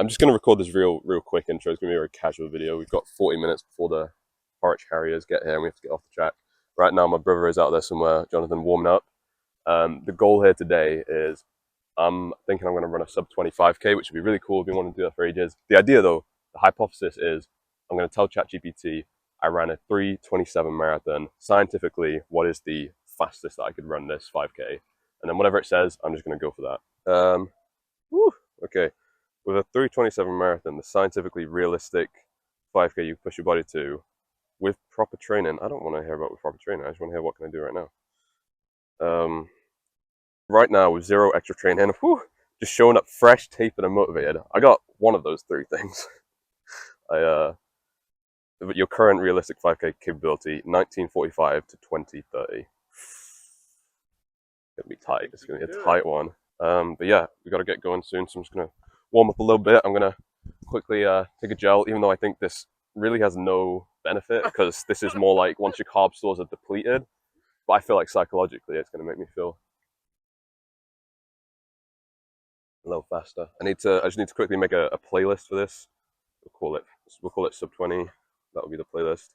I'm just going to record this real quick intro. It's going to be a very casual video. We've got 40 minutes before the Harwich Harriers get here and we have to get off the track. Right now, my brother is out there somewhere, Jonathan, warming up. The goal here today is I'm thinking I'm going to run a sub 25k, which would be really cool. I've been wanting to do that for ages. The idea, though, the hypothesis is I'm going to tell ChatGPT I ran a 3:27 marathon. Scientifically, what is the fastest that I could run this 5k? And then whatever it says, I'm just going to go for that. Okay. With a 3:27 marathon, the scientifically realistic 5k you push your body to with proper training. I don't want to hear about with proper training. I just want to hear what can I do right now. Right now with zero extra training, just showing up fresh, tapered, and motivated. I got one of those three things. Your current realistic 5k capability, 1945 to 2030. It's gonna be tight. It's gonna be a tight one. But yeah, we got to get going soon. So I'm just gonna warm up a little bit. I'm gonna quickly take a gel, even though I think this really has no benefit because this is more like once your carb stores are depleted. But I feel like psychologically it's gonna make me feel a little faster. I just need to quickly make a playlist for this. We'll call it sub 20. That'll be the playlist.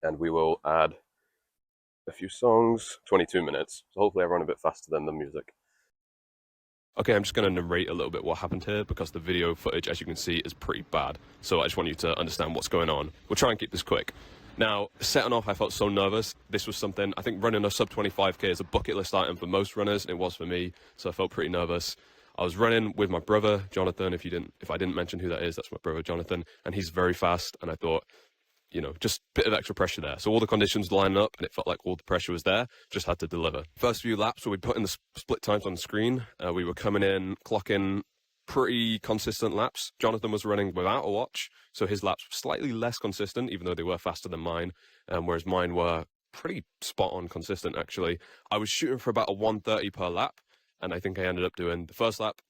And we will add a few songs. 22 minutes. So hopefully I run a bit faster than the music. Okay, I'm just going to narrate a little bit what happened here because the video footage, as you can see, is pretty bad. So I just want you to understand what's going on. We'll try and keep this quick. Now, setting off, I felt so nervous. This was something, I think running a sub 25k is a bucket list item for most runners, and it was for me, so I felt pretty nervous. I was running with my brother, Jonathan. If I didn't mention who that is, that's my brother, Jonathan, and he's very fast, and I thought, just a bit of extra pressure there. So all the conditions lined up, and it felt like all the pressure was there, just had to deliver. First few laps, we put in the split times on the screen. We were coming in, clocking pretty consistent laps. Jonathan was running without a watch, so his laps were slightly less consistent, even though they were faster than mine, whereas mine were pretty spot on consistent, actually. I was shooting for about a 1:30 per lap, and I think I ended up doing the first lap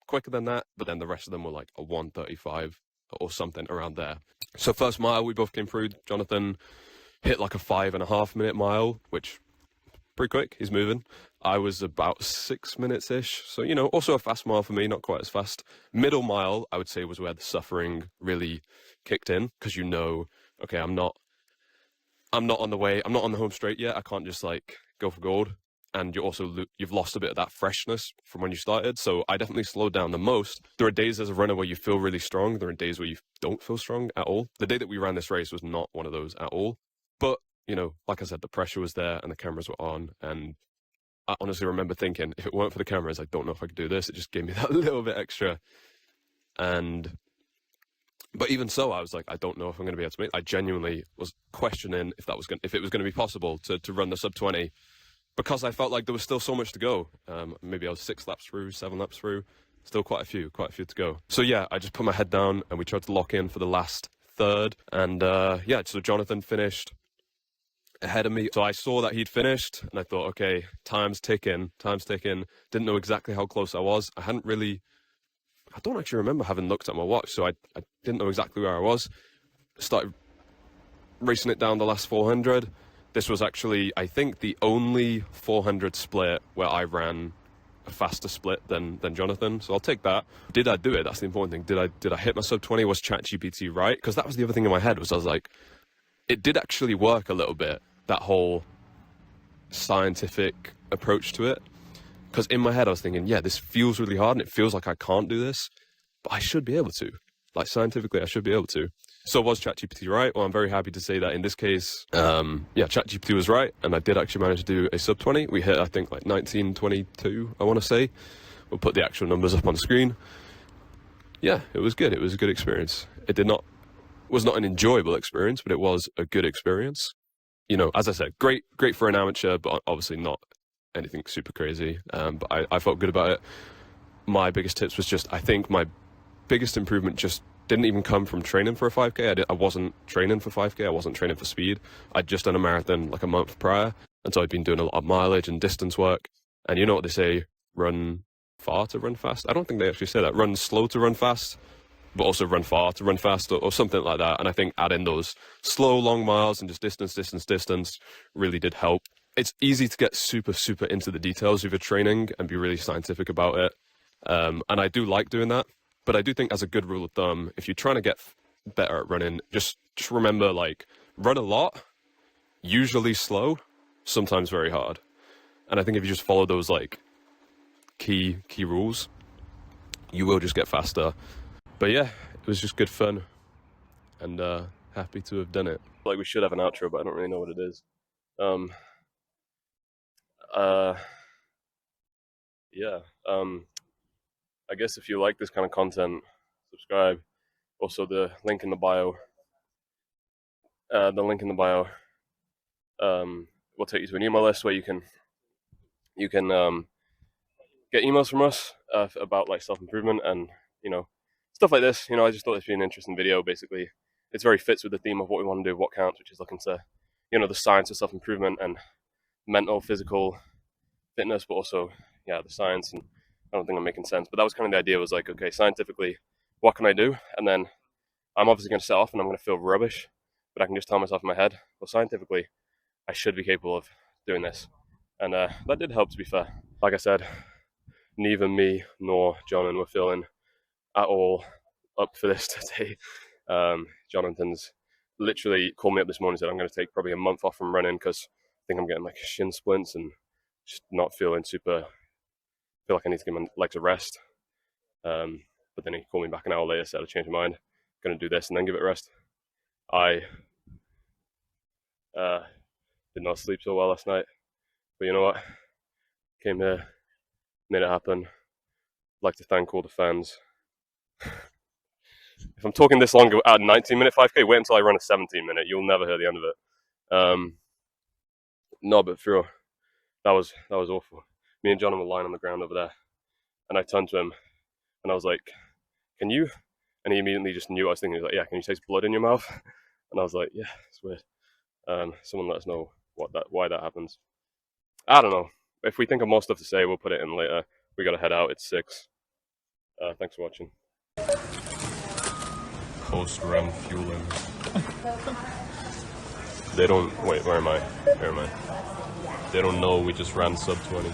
quicker than that, but then the rest of them were like a 1:35 or something around there. So first mile, we both came through. Jonathan hit like a 5.5 minute mile, which pretty quick. He's moving. I was about 6 minutes-ish. So, also a fast mile for me, not quite as fast. Middle mile, I would say, was where the suffering really kicked in because okay, I'm not on the way. I'm not on the home straight yet. I can't just go for gold. And you've lost a bit of that freshness from when you started. So I definitely slowed down the most. There are days as a runner where you feel really strong. There are days where you don't feel strong at all. The day that we ran this race was not one of those at all. But, like I said, the pressure was there and the cameras were on. And I honestly remember thinking, if it weren't for the cameras, I don't know if I could do this. It just gave me that little bit extra. But even so, I was like, I don't know if I'm going to be able to make it. I genuinely was questioning if it was going to be possible to run the sub 20. Because I felt like there was still so much to go. Maybe I was 6 laps through, 7 laps through. Still quite a few to go. So yeah, I just put my head down and we tried to lock in for the last third. And so Jonathan finished ahead of me. So I saw that he'd finished and I thought, okay, time's ticking. Didn't know exactly how close I was. I don't actually remember having looked at my watch. So I didn't know exactly where I was. Started racing it down the last 400. This was actually, I think, the only 400 split where I ran a faster split than Jonathan. So I'll take that. Did I do it? That's the important thing. Did I hit my sub 20? Was ChatGPT right? Because that was the other thing in my head was I was like, it did actually work a little bit, that whole scientific approach to it. Because in my head I was thinking, yeah, this feels really hard and it feels like I can't do this, but I should be able to. Scientifically, I should be able to. So was ChatGPT right? Well, I'm very happy to say that in this case, ChatGPT was right, and I did actually manage to do a sub 20. We hit, I think, 19:22, I want to say. We'll put the actual numbers up on the screen. Yeah, it was good. It was a good experience. Was not an enjoyable experience, but it was a good experience. As I said, great for an amateur, but obviously not anything super crazy. But I felt good about it. My biggest tips was I think my biggest improvement just didn't even come from training for a 5k. I wasn't training for 5k. I wasn't training for speed. I'd just done a marathon a month prior, and so I'd been doing a lot of mileage and distance work. And you know what they say, run far to run fast? I don't think they actually say that. Run slow to run fast, but also run far to run fast, or something like that. And I think adding those slow, long miles and just distance really did help. It's easy to get super into the details of your training and be really scientific about it. And I do like doing that, but I do think as a good rule of thumb, if you're trying to get better at running, just remember, like, run a lot, usually slow, sometimes very hard. And I think if you just follow those like key rules, you will just get faster. But yeah, it was just good fun, and happy to have done it. Like, we should have an outro, but I don't really know what it is. Yeah. I guess if you like this kind of content, subscribe. Also, the link in the bio. The link in the bio will take you to an email list where you can get emails from us about like self-improvement and stuff like this. I just thought this would be an interesting video. Basically, it's very fits with the theme of what we want to do, what counts, which is looking to the science of self-improvement and mental, physical fitness, but also the science. And I don't think I'm making sense, but that was kind of the idea. Was like, okay, scientifically, what can I do? And then I'm obviously going to set off and I'm going to feel rubbish, but I can just tell myself in my head, well, scientifically, I should be capable of doing this. And that did help, to be fair. Like I said, neither me nor Jonathan were feeling at all up for this today. Jonathan's literally called me up this morning and said, I'm going to take probably a month off from running because I think I'm getting like shin splints and just not feeling super, feel like I need to give my legs a rest. But then he called me back an hour later, said I changed my mind, going to do this and then give it a rest. I did not sleep so well last night, but you know what? Came here, made it happen. I'd like to thank all the fans. If I'm talking this long at 19-minute 5K, wait until I run a 17-minute. You'll never hear the end of it. No, but for real, that was awful. Me and John were lying on the ground over there, and I turned to him, and I was like, "Can you?" And he immediately just knew what I was thinking. He was like, "Yeah, can you taste blood in your mouth?" And I was like, "Yeah, it's weird." Someone let us know why that happens. I don't know. If we think of more stuff to say, we'll put it in later. We gotta head out. It's 6. Thanks for watching. Post-run fueling. They don't... Wait, where am I? They don't know we just ran sub 20.